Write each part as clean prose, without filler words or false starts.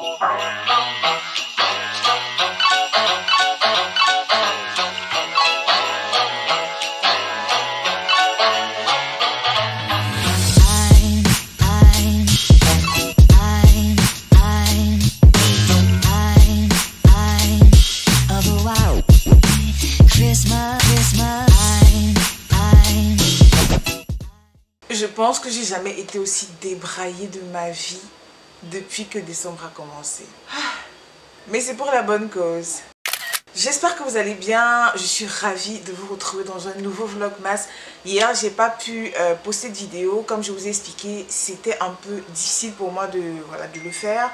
Je pense que j'ai jamais été aussi débraillée de ma vie depuis que décembre a commencé. Mais c'est pour la bonne cause. J'espère que vous allez bien. Je suis ravie de vous retrouver dans un nouveau vlogmas. Hier, j'ai pas pu poster de vidéo. Comme je vous ai expliqué, c'était un peu difficile pour moi de le faire.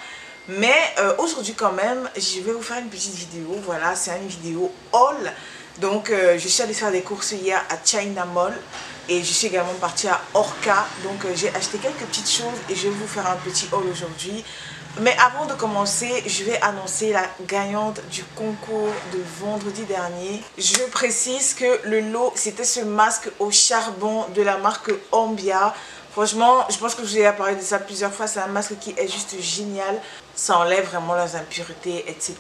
Mais aujourd'hui quand même, je vais vous faire une petite vidéo. Voilà, c'est une vidéo haul. Donc, je suis allée faire des courses hier à China Mall. Et je suis également partie à Orca. Donc, j'ai acheté quelques petites choses et je vais vous faire un petit haul aujourd'hui. Mais avant de commencer, je vais annoncer la gagnante du concours de vendredi dernier. Je précise que le lot, c'était ce masque au charbon de la marque Ombia. Franchement, je pense que je vous ai parlé de ça plusieurs fois. C'est un masque qui est juste génial. Ça enlève vraiment les impuretés, etc.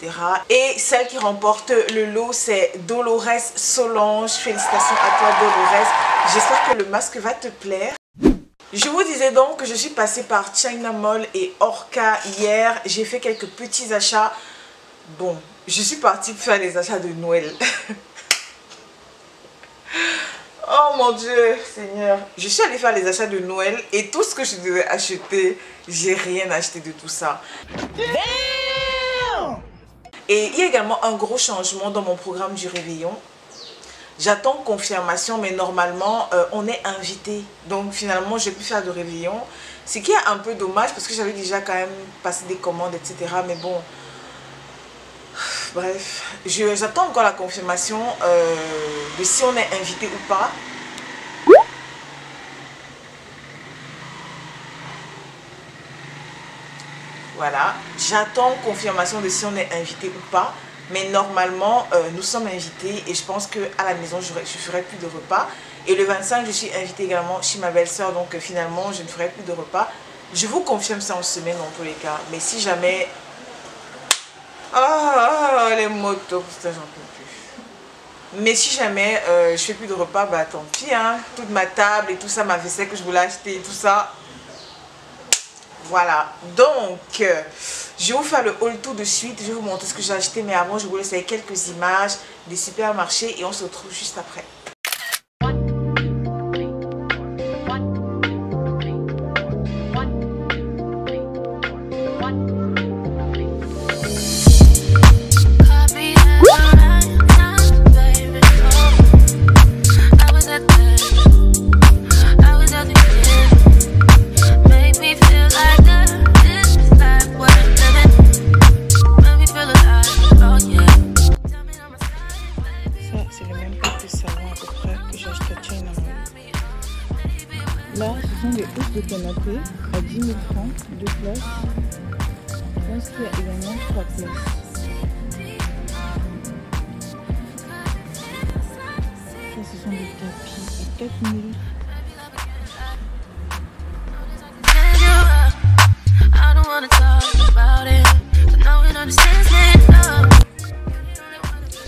Et celle qui remporte le lot, c'est Dolores Solange. Félicitations à toi, Dolores. J'espère que le masque va te plaire. Je vous disais donc que je suis passée par China Mall et Orca hier. J'ai fait quelques petits achats. Bon, je suis partie faire les achats de Noël. Oh mon Dieu, Seigneur. Je suis allée faire les achats de Noël et tout ce que je devais acheter, j'ai rien acheté de tout ça. Damn! Et il y a également un gros changement dans mon programme du réveillon. J'attends confirmation, mais normalement, on est invité. Donc finalement, je vais plus faire de réveillon. Ce qui est un peu dommage parce que j'avais déjà quand même passé des commandes, etc. Mais bon... Bref, j'attends encore la confirmation de si on est invité ou pas. Voilà, j'attends confirmation de si on est invité ou pas. Mais normalement, nous sommes invités et je pense qu'à la maison, je ne ferai plus de repas. Et le 25, je suis invitée également chez ma belle-sœur. Donc finalement, je ne ferai plus de repas. Je vous confirme ça en semaine dans tous les cas. Mais si jamais... Oh, les motos, putain, j'en peux plus. Mais si jamais je fais plus de repas, bah tant pis, hein. Toute ma table et tout ça, ma vaisselle que je voulais acheter et tout ça. Voilà. Donc, je vais vous faire le haul tout de suite. Je vais vous montrer ce que j'ai acheté. Mais avant, je vous laisse avec quelques images des supermarchés et on se retrouve juste après. Là, ce sont des housses de canapé à 10 000 francs, 2 places. Je pense qu'il y a également 3 places. Ça, ce sont des tapis à 4 000.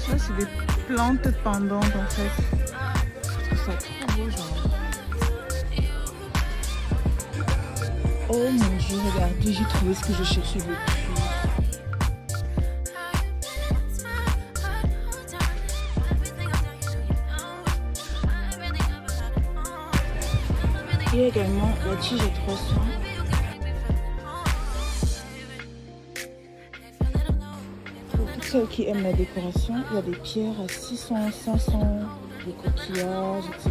Ça, c'est des plantes pendantes en fait. Je trouve ça trop beau, genre. Oh mon Dieu, regardez, j'ai trouvé ce que je cherchais depuis. Il y a également la tige à 300. Pour toutes celles qui aiment la décoration, il y a des pierres à 600, 500, des coquillages, etc.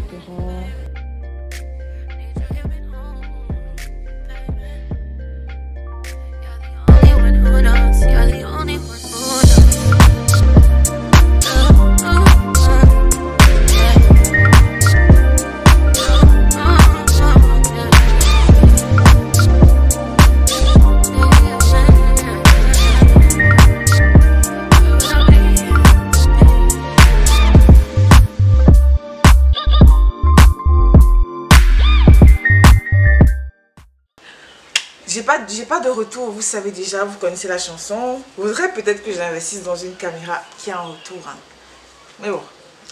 j'ai pas de retour, vous savez déjà, vous connaissez la chanson. Vous voudrez peut-être que j'investisse dans une caméra qui a un retour. Hein. Mais bon,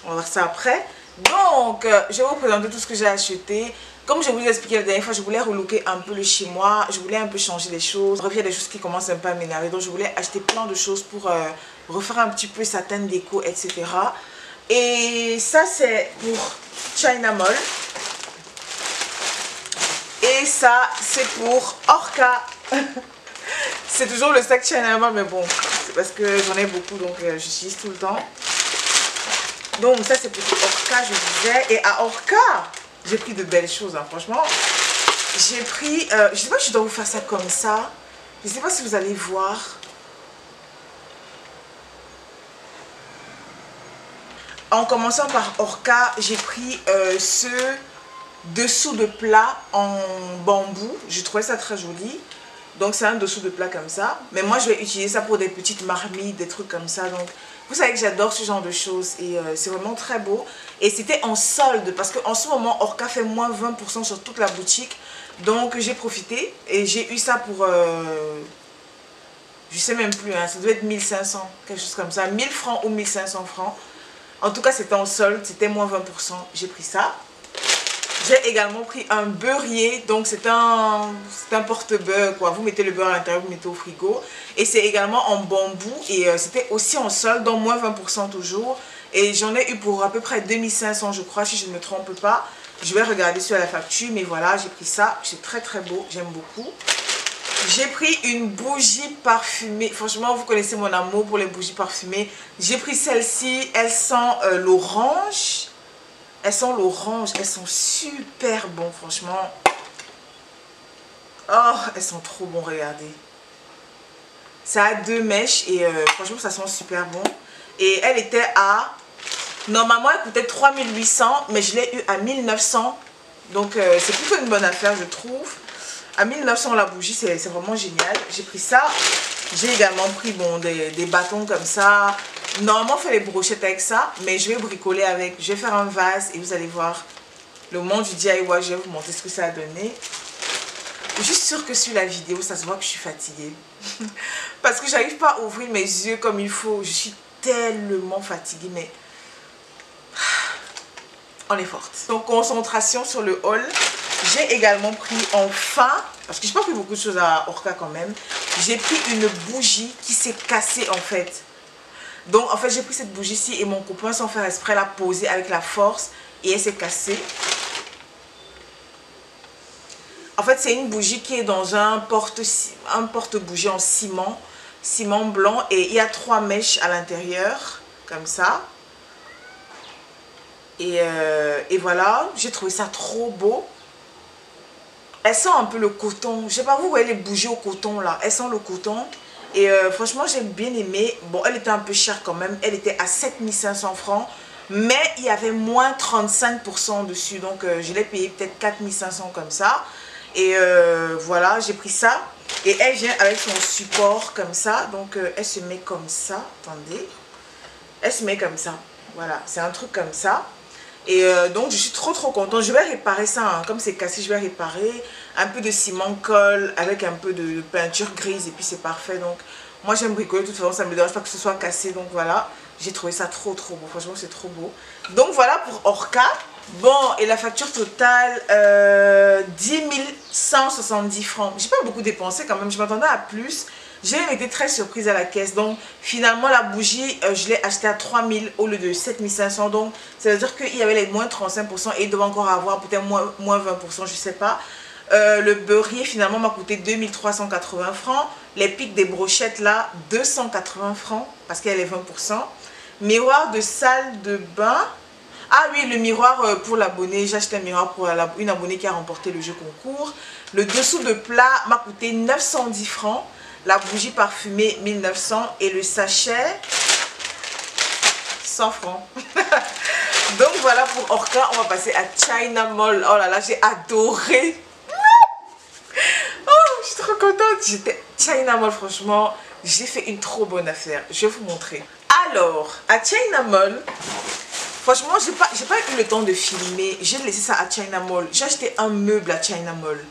on va voir ça après. Donc, je vais vous présenter tout ce que j'ai acheté. Comme je vous ai expliqué la dernière fois, je voulais relooker un peu le chez moi. Je voulais un peu changer les choses. Bref, il y a des choses qui commencent un peu à m'énerver. Donc, je voulais acheter plein de choses pour refaire un petit peu certaines déco, etc. Et ça, c'est pour China Mall. Et ça, c'est pour Orca. C'est toujours le sac China Mall, mais bon, c'est parce que j'en ai beaucoup, donc j'utilise tout le temps. Donc ça c'est pour Orca, je disais. Et à Orca, j'ai pris de belles choses, hein, franchement. J'ai pris, je sais pas si je dois vous faire ça comme ça. Je sais pas si vous allez voir. En commençant par Orca, j'ai pris ce dessous de plat en bambou. Je trouvais ça très joli. Donc c'est un dessous de plat comme ça. Mais moi je vais utiliser ça pour des petites marmites, des trucs comme ça. Donc vous savez que j'adore ce genre de choses. Et c'est vraiment très beau. Et c'était en solde. Parce qu'en ce moment Orca fait moins 20% sur toute la boutique. Donc j'ai profité. Et j'ai eu ça pour... je sais même plus. Hein, ça doit être 1500. Quelque chose comme ça. 1000 francs ou 1500 francs. En tout cas c'était en solde. C'était moins 20%. J'ai pris ça. J'ai également pris un beurrier, donc c'est un porte-beurre quoi. Vous mettez le beurre à l'intérieur, vous mettez au frigo. Et c'est également en bambou et c'était aussi en solde, donc moins 20% toujours. Et j'en ai eu pour à peu près 2500 je crois, si je ne me trompe pas. Je vais regarder sur la facture, mais voilà, j'ai pris ça. C'est très très beau, j'aime beaucoup. J'ai pris une bougie parfumée. Franchement, vous connaissez mon amour pour les bougies parfumées. J'ai pris celle-ci, elle sent l'orange. Elles sont l'orange, elles sont super bonnes, franchement. Oh, elles sont trop bonnes, regardez. Ça a 2 mèches et franchement, ça sent super bon. Et elle était à... Normalement, elle coûtait 3800, mais je l'ai eu à 1900. Donc, c'est plutôt une bonne affaire, je trouve. À 1900, la bougie, c'est vraiment génial. J'ai pris ça. J'ai également pris bon, des bâtons comme ça. Normalement, on fait les brochettes avec ça, mais je vais bricoler avec. Je vais faire un vase et vous allez voir le monde du DIY. Je vais vous montrer ce que ça a donné. Juste sûr que sur la vidéo, ça se voit que je suis fatiguée. Parce que j'arrive pas à ouvrir mes yeux comme il faut. Je suis tellement fatiguée, mais on est forte. Donc, concentration sur le haul. J'ai également pris enfin, parce que je n'ai pas pris beaucoup de choses à Orca quand même. J'ai pris une bougie qui s'est cassée en fait. Donc en fait j'ai pris cette bougie-ci et mon copain sans faire exprès l'a posée avec la force et elle s'est cassée. En fait c'est une bougie qui est dans un porte-bougie en ciment blanc et il y a 3 mèches à l'intérieur comme ça. Et voilà, j'ai trouvé ça trop beau. Elle sent un peu le coton. Je sais pas, vous voyez les bougies au coton là. Elle sent le coton. Et franchement, j'ai bien aimé. Bon, elle était un peu chère quand même. Elle était à 7500 francs. Mais il y avait moins 35% dessus. Donc, je l'ai payé peut-être 4500 comme ça. Et voilà, j'ai pris ça. Et elle vient avec son support comme ça. Donc, elle se met comme ça. Attendez. Elle se met comme ça. Voilà, c'est un truc comme ça. Et donc je suis trop contente. Je vais réparer ça, hein. Comme c'est cassé, je vais réparer. Un peu de ciment colle avec un peu de peinture grise et puis c'est parfait. Donc moi j'aime bricoler, de toute façon ça ne me dérange pas que ce soit cassé. Donc voilà, j'ai trouvé ça trop beau. Franchement c'est trop beau. Donc voilà pour Orca. Bon, et la facture totale, 10 170 francs. J'ai pas beaucoup dépensé quand même, je m'attendais à plus. J'ai même été très surprise à la caisse. Donc finalement la bougie, je l'ai achetée à 3000 au lieu de 7500. Donc ça veut dire qu'il y avait les moins 35% et il doit encore avoir peut-être moins 20%, je sais pas. Le beurrier finalement m'a coûté 2380 francs. Les pics des brochettes là, 280 francs parce qu'il y a les 20%. Miroir de salle de bain. Ah oui, le miroir pour l'abonné. J'ai acheté un miroir pour une abonnée qui a remporté le jeu concours. Le dessous de plat m'a coûté 910 francs. La bougie parfumée 1900 et le sachet 100 francs. Donc voilà pour Orca, on va passer à China Mall. Oh là là, j'ai adoré. Oh, je suis trop contente. China Mall, franchement, j'ai fait une trop bonne affaire. Je vais vous montrer. Alors, à China Mall, franchement, j'ai pas eu le temps de filmer. J'ai laissé ça à China Mall. J'ai acheté un meuble à China Mall.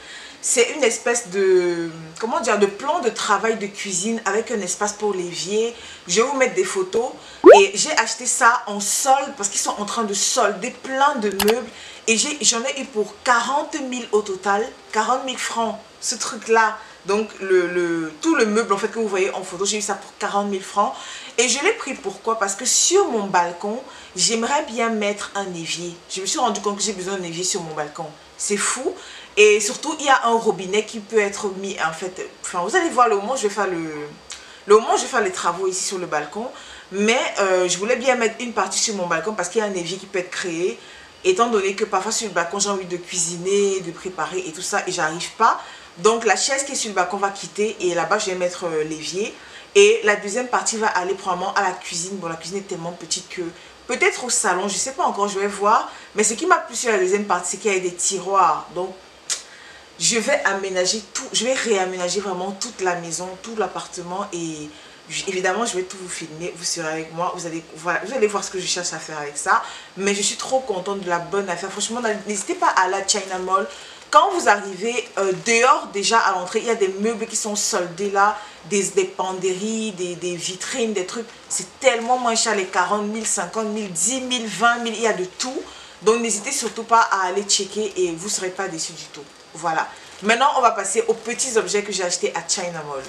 C'est une espèce de, comment dire, de plan de travail de cuisine avec un espace pour l'évier. Je vais vous mettre des photos. Et j'ai acheté ça en solde parce qu'ils sont en train de solder plein de meubles. Et j'en ai eu pour 40 000 au total. 40 000 francs, ce truc-là. Donc, tout le meuble en fait que vous voyez en photo, j'ai eu ça pour 40 000 francs. Et je l'ai pris pourquoi? Parce que sur mon balcon, j'aimerais bien mettre un évier. Je me suis rendu compte que j'ai besoin d'un évier sur mon balcon. C'est fou. Et surtout, il y a un robinet qui peut être mis en fait. Enfin, vous allez voir le moment où je vais faire les travaux ici sur le balcon. Mais je voulais bien mettre une partie sur mon balcon parce qu'il y a un évier qui peut être créé. Étant donné que parfois sur le balcon, j'ai envie de cuisiner, de préparer et tout ça et j'arrive pas. Donc la chaise qui est sur le balcon va quitter et là-bas, je vais mettre l'évier. Et la deuxième partie va aller probablement à la cuisine. Bon, la cuisine est tellement petite que peut-être au salon, je ne sais pas encore, je vais voir. Mais ce qui m'a plu sur la deuxième partie, c'est qu'il y a des tiroirs. Donc, je vais aménager tout, je vais réaménager vraiment toute la maison, tout l'appartement. Et évidemment, je vais tout vous filmer, vous serez avec moi. Vous allez voir ce que je cherche à faire avec ça. Mais je suis trop contente de la bonne affaire. Franchement, n'hésitez pas à la China Mall. Quand vous arrivez dehors, déjà à l'entrée, il y a des meubles qui sont soldés là, des penderies, des vitrines, des trucs. C'est tellement moins cher, les 40 000, 50 000, 10 000, 20 000, il y a de tout. Donc n'hésitez surtout pas à aller checker et vous ne serez pas déçus du tout. Voilà. Maintenant, on va passer aux petits objets que j'ai achetés à China Mall.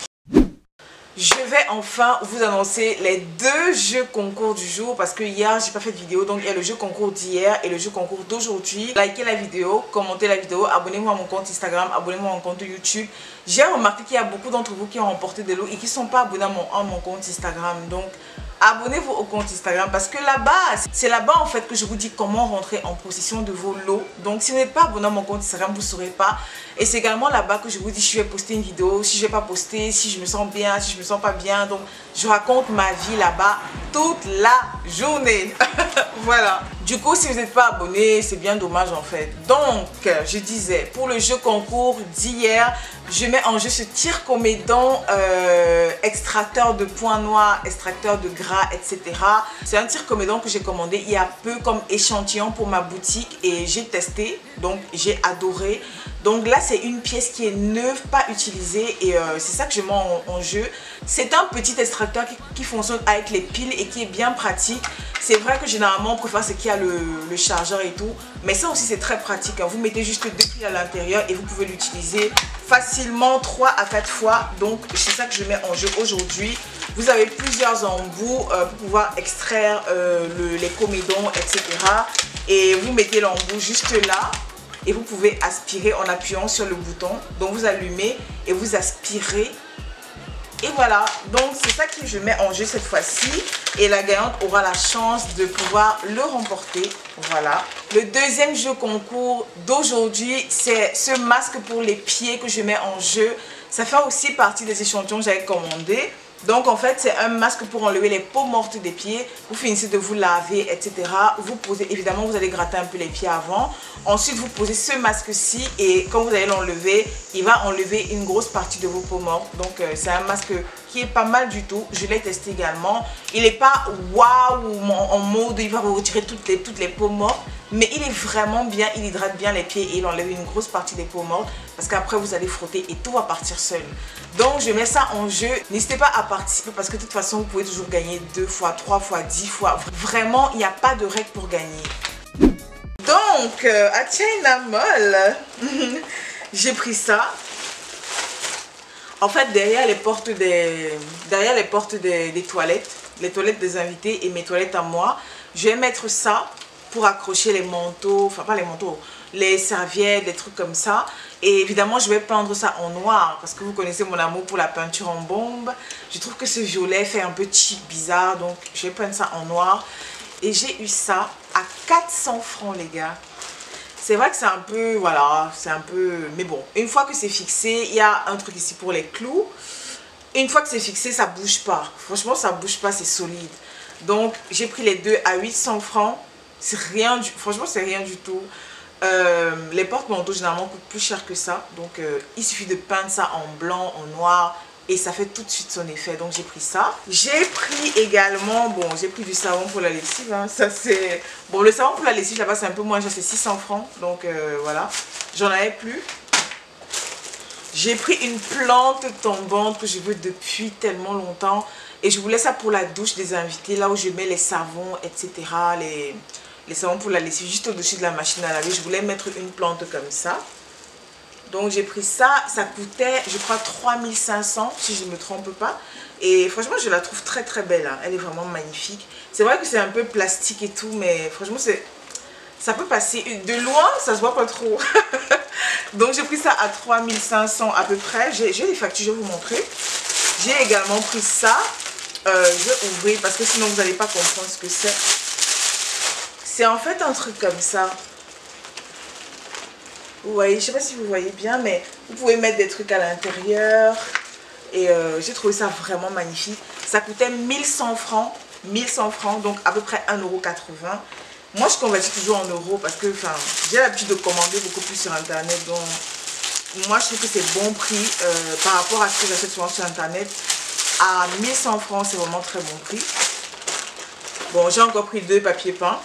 Je vais enfin vous annoncer les deux jeux concours du jour parce que hier j'ai pas fait de vidéo, donc il y a le jeu concours d'hier et le jeu concours d'aujourd'hui. Likez la vidéo, commentez la vidéo, abonnez-vous à mon compte Instagram, abonnez-vous à mon compte YouTube. J'ai remarqué qu'il y a beaucoup d'entre vous qui ont remporté des lots et qui ne sont pas abonnés à mon compte Instagram, donc abonnez-vous au compte Instagram parce que là-bas, c'est là-bas en fait que je vous dis comment rentrer en possession de vos lots. Donc si vous n'êtes pas abonné à mon compte Instagram, vous ne saurez pas. Et c'est également là-bas que je vous dis si je vais poster une vidéo, si je ne vais pas poster, si je me sens bien, si je me sens pas bien. Donc je raconte ma vie là-bas toute la journée. Voilà. Du coup, si vous n'êtes pas abonné, c'est bien dommage en fait. Donc, je disais, pour le jeu concours d'hier, je mets en jeu ce tire-comédon extracteur de points noirs, extracteur de gras, etc. C'est un tire-comédon que j'ai commandé il y a peu comme échantillon pour ma boutique et j'ai testé, donc j'ai adoré. Donc là, c'est une pièce qui est neuve, pas utilisée et c'est ça que je mets en jeu. C'est un petit extracteur qui fonctionne avec les piles et qui est bien pratique. C'est vrai que généralement, on préfère ce qu'il y a le chargeur et tout. Mais ça aussi, c'est très pratique. Vous mettez juste 2 piles à l'intérieur et vous pouvez l'utiliser facilement 3 à 4 fois. Donc, c'est ça que je mets en jeu aujourd'hui. Vous avez plusieurs embouts pour pouvoir extraire les comédons, etc. Et vous mettez l'embout juste là. Et vous pouvez aspirer en appuyant sur le bouton. Donc, vous allumez et vous aspirez. Et voilà, donc c'est ça que je mets en jeu cette fois-ci. Et la gagnante aura la chance de pouvoir le remporter. Voilà. Le deuxième jeu concours d'aujourd'hui, c'est ce masque pour les pieds que je mets en jeu. Ça fait aussi partie des échantillons que j'avais commandé. Donc en fait, c'est un masque pour enlever les peaux mortes des pieds. Vous finissez de vous laver, etc. Vous posez, évidemment, vous allez gratter un peu les pieds avant. Ensuite, vous posez ce masque-ci et quand vous allez l'enlever, il va enlever une grosse partie de vos peaux mortes. Donc c'est un masque qui est pas mal du tout. Je l'ai testé également. Il n'est pas waouh en mode il va vous retirer toutes les peaux mortes. Mais il est vraiment bien, il hydrate bien les pieds et il enlève une grosse partie des peaux mortes. Parce qu'après vous allez frotter et tout va partir seul. Donc je mets ça en jeu. N'hésitez pas à participer parce que de toute façon vous pouvez toujours gagner 2 fois, 3 fois, 10 fois. Vraiment, il n'y a pas de règle pour gagner. Donc à China Mall, j'ai pris ça. En fait, derrière les portes des toilettes, les toilettes des invités et mes toilettes à moi, je vais mettre ça pour accrocher les manteaux, enfin pas les manteaux, les serviettes, des trucs comme ça. Et évidemment, je vais peindre ça en noir parce que vous connaissez mon amour pour la peinture en bombe. Je trouve que ce violet fait un peu cheap, bizarre, donc je vais peindre ça en noir. Et j'ai eu ça à 400 francs, les gars. C'est vrai que c'est un peu, voilà, c'est un peu... Mais bon, une fois que c'est fixé, il y a un truc ici pour les clous. Une fois que c'est fixé, ça bouge pas. Franchement, ça bouge pas, c'est solide. Donc, j'ai pris les deux à 800 francs. C'est rien du... Franchement, c'est rien du tout. Les porte-manteaux, généralement, coûtent plus cher que ça. Donc, il suffit de peindre ça en blanc, en noir. Et ça fait tout de suite son effet. Donc, j'ai pris ça. J'ai pris également... Bon, j'ai pris du savon pour la lessive. Hein. Ça, c'est... Bon, le savon pour la lessive, là-bas, c'est un peu moins cher. C'est 600 francs. Donc, voilà. J'en avais plus. J'ai pris une plante tombante que je veux depuis tellement longtemps. Et je voulais ça pour la douche des invités, là où je mets les savons, etc. Les savons pour la lessive, juste au-dessus de la machine à laver. Je voulais mettre une plante comme ça. Donc j'ai pris ça. Ça coûtait, je crois, 3500, si je ne me trompe pas. Et franchement, je la trouve très très belle. Hein. Elle est vraiment magnifique. C'est vrai que c'est un peu plastique et tout, mais franchement, ça peut passer. De loin, ça se voit pas trop. Donc j'ai pris ça à 3500 à peu près. J'ai les factures, je vais vous montrer. J'ai également pris ça. Je vais ouvrir parce que sinon vous n'allez pas comprendre ce que c'est. C'est en fait un truc comme ça. Vous voyez, je ne sais pas si vous voyez bien, mais vous pouvez mettre des trucs à l'intérieur. Et j'ai trouvé ça vraiment magnifique. Ça coûtait 1100 francs. 1100 francs, donc à peu près 1,80 €. Moi, je convertis toujours en euros parce que j'ai l'habitude de commander beaucoup plus sur Internet. Donc, moi, je trouve que c'est bon prix par rapport à ce que j'achète souvent sur Internet. À 1100 francs, c'est vraiment très bon prix. Bon, j'ai encore pris 2 papiers peints.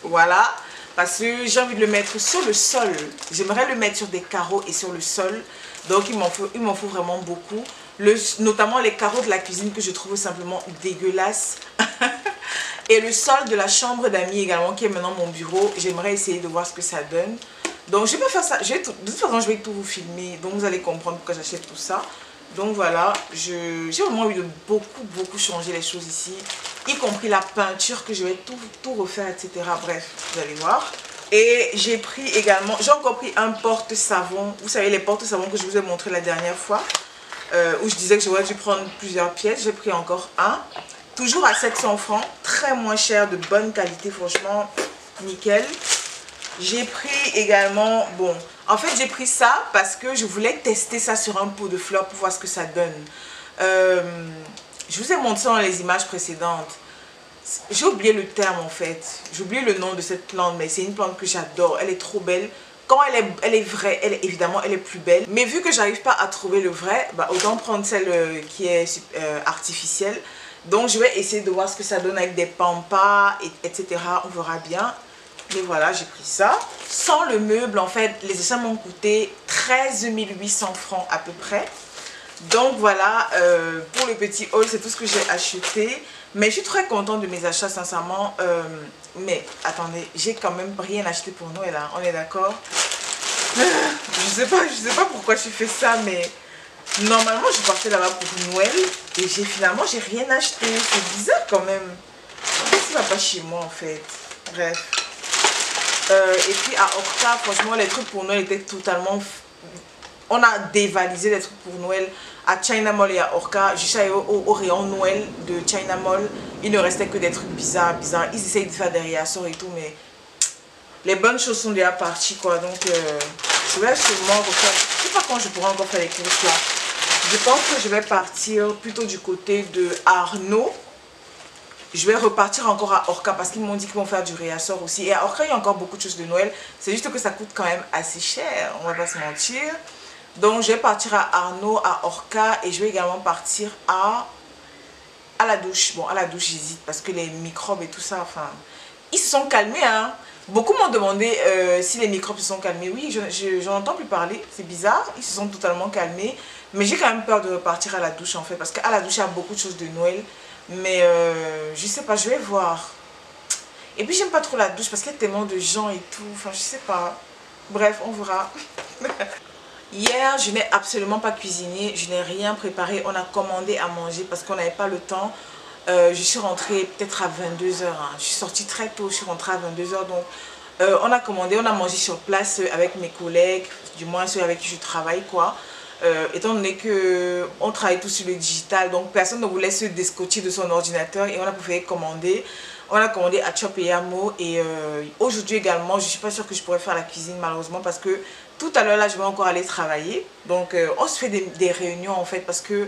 Voilà. Parce que j'ai envie de le mettre sur le sol. J'aimerais le mettre sur des carreaux et sur le sol. Donc, il m'en faut vraiment beaucoup. Notamment les carreaux de la cuisine que je trouve simplement dégueulasses. Et le sol de la chambre d'amis également, qui est maintenant mon bureau. J'aimerais essayer de voir ce que ça donne. Donc, je vais pas faire ça. De toute façon, je vais tout vous filmer. Donc, vous allez comprendre pourquoi j'achète tout ça. Donc voilà, j'ai vraiment envie de beaucoup changer les choses ici, y compris la peinture que je vais tout refaire, etc. Bref, vous allez voir. Et j'ai pris également, j'ai encore pris un porte-savon. Vous savez, les porte-savons que je vous ai montré la dernière fois, où je disais que j'aurais dû prendre plusieurs pièces. J'ai pris encore un, toujours à 700 francs, très moins cher, de bonne qualité, franchement, nickel. J'ai pris également, bon, en fait j'ai pris ça parce que je voulais tester ça sur un pot de fleurs pour voir ce que ça donne. Je vous ai montré ça dans les images précédentes. J'ai oublié le terme en fait, j'ai oublié le nom de cette plante, mais c'est une plante que j'adore, elle est trop belle. Quand elle est vraie, évidemment elle est plus belle. Mais vu que j'arrive pas à trouver le vrai, bah, autant prendre celle qui est artificielle. Donc je vais essayer de voir ce que ça donne avec des pampas, etc. On verra bien. Et voilà, j'ai pris ça. Sans le meuble, en fait, les achats m'ont coûté 13 800 francs à peu près. Donc voilà, pour le petit haul, c'est tout ce que j'ai acheté. Mais je suis très contente de mes achats, sincèrement. Mais attendez, j'ai quand même rien acheté pour Noël, hein, on est d'accord? Je sais pas pourquoi j'ai fait ça, mais normalement, je partais là-bas pour Noël. Et finalement, j'ai rien acheté. C'est bizarre quand même. Qu'est-ce qui va pas chez moi, en fait? Bref. Et puis à Orca, franchement, les trucs pour Noël étaient totalement... On a dévalisé les trucs pour Noël à China Mall et à Orca. Je suis allée au rayon Noël de China Mall. Il ne restait que des trucs bizarres. Ils essayent de faire des réassorts et tout, mais les bonnes choses sont déjà parties, quoi. Donc, je vais sûrement refaire... Je ne sais pas quand je pourrai encore faire les courses là. Je pense que je vais partir plutôt du côté de Arnaud. Je vais repartir encore à Orca parce qu'ils m'ont dit qu'ils vont faire du réassort aussi. Et à Orca, il y a encore beaucoup de choses de Noël. C'est juste que ça coûte quand même assez cher, on va pas se mentir. Donc, je vais partir à Arnaud, à Orca. Et je vais également partir à la douche. Bon, à la douche, j'hésite parce que les microbes et tout ça, enfin... Ils se sont calmés, hein. Beaucoup m'ont demandé si les microbes se sont calmés. Oui, j'en entends plus parler. C'est bizarre. Ils se sont totalement calmés. Mais j'ai quand même peur de repartir à la douche, en fait. Parce qu'à la douche, il y a beaucoup de choses de Noël. Mais je sais pas, je vais voir. Et puis j'aime pas trop la douche parce qu'il y a tellement de gens et tout. Enfin, je sais pas. Bref, on verra. Hier, je n'ai absolument pas cuisiné. Je n'ai rien préparé. On a commandé à manger parce qu'on n'avait pas le temps. Je suis rentrée peut-être à 22 h. Hein. Je suis sortie très tôt. Je suis rentrée à 22 h. Donc, on a commandé. On a mangé sur place avec mes collègues. Du moins, ceux avec qui je travaille, quoi. Étant donné qu'on travaille tous sur le digital, donc personne ne voulait se descotcher de son ordinateur et on a préféré commander. On a commandé à Chop et Amo et aujourd'hui également, je ne suis pas sûre que je pourrais faire la cuisine malheureusement parce que tout à l'heure là, je vais encore aller travailler. Donc on se fait des réunions en fait parce que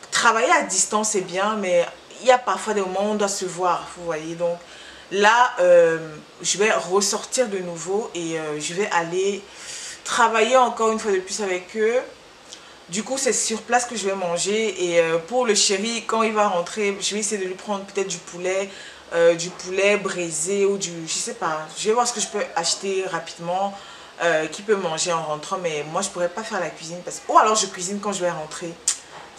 travailler à distance c'est bien, mais il y a parfois des moments où on doit se voir, vous voyez. Donc là, je vais ressortir de nouveau et je vais aller... travailler encore une fois de plus avec eux. Du coup, c'est sur place que je vais manger. Et pour le chéri, quand il va rentrer, je vais essayer de lui prendre peut-être du poulet braisé ou du... Je sais pas. Je vais voir ce que je peux acheter rapidement. qui peut manger en rentrant, mais moi je pourrais pas faire la cuisine parce que... Ou alors je cuisine quand je vais rentrer.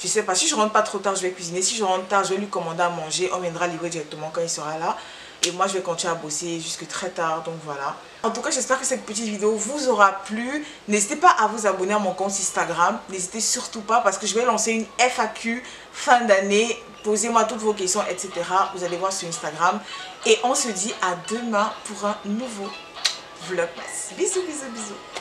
Je sais pas, si je rentre pas trop tard, je vais cuisiner. Si je rentre tard, je vais lui commander à manger. On viendra livrer directement quand il sera là. Et moi, je vais continuer à bosser jusque très tard. Donc voilà. En tout cas, j'espère que cette petite vidéo vous aura plu. N'hésitez pas à vous abonner à mon compte Instagram. N'hésitez surtout pas parce que je vais lancer une FAQ fin d'année. Posez-moi toutes vos questions, etc. Vous allez voir sur Instagram. Et on se dit à demain pour un nouveau vlog. Bisous, bisous, bisous.